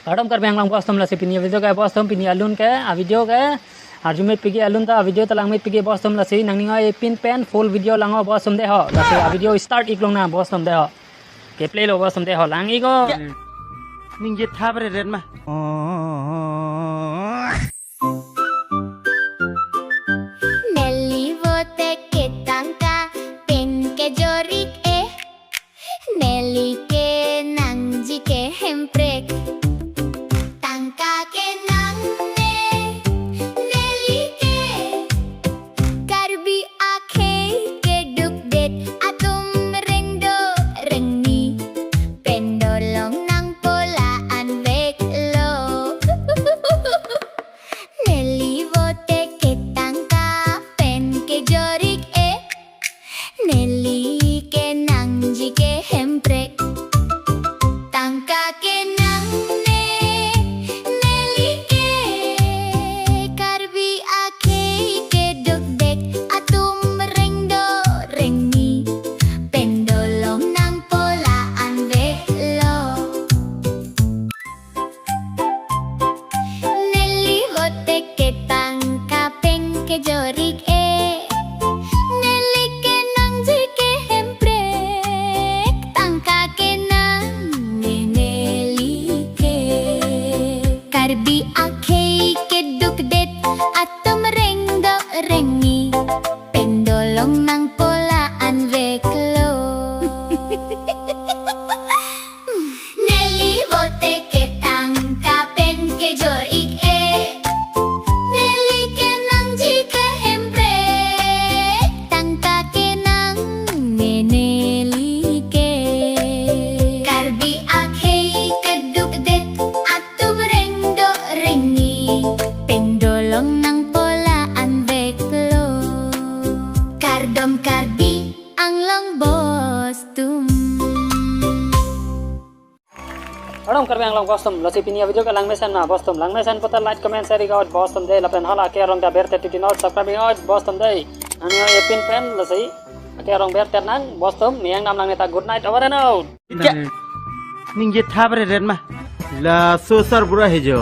Adam kar bang lang bos tom la se pini video ka bos tom pini alun ke a video ke arjume pigi alun ta video ta lang me pigi bos tom la se nang ninga e pin pen full video lang bos tom de ho la se a video start iklong na bos tom de ho ke play lo bos tom de ho lang i go ning je thabre ren ma Nelly vote ke tangka pen ke jorik Nelly ke nangji ke hemprek tangka ke nang ne Nelly ke karbi akhe ke duk det atum rengdo rengni pendolong nang polaan vek lo Nelly vote ke tangka pen ke jorik Nelly ke nangji ke hemprek tangka ke nang ne Nelly ke karbi akhe ke duk dek atum rengdo rengni pendolong nang polaan vek lo Nelly vote ke tangka pen ke jorik Nelly ke nangji ke hemprek tangka ke nang ne Nelly ke karbi akhe ke duk det atum rengdo rengi pendolong nang polaan vek lo Nelly vote ke tangka pen ke jorik Nelly ke nangji ke hemprek tangka ke nang ne Nelly ke karbi akhe ke duk det atum rengdo rengi pendolong nang polaan vek lo kardom karbi ang long bos tum Adam kar bang lang bos tom la se pini video ka lang mesan na bos tom lang mesan pata like comment share ga bos tom de la pen hala ke rong da berte ti not subscribe ga bos tom de ani e pin pen la se ke rong berte nang bos tom niang nam lang neta good night over and out ning je thabre ren ma la sosar bura hejo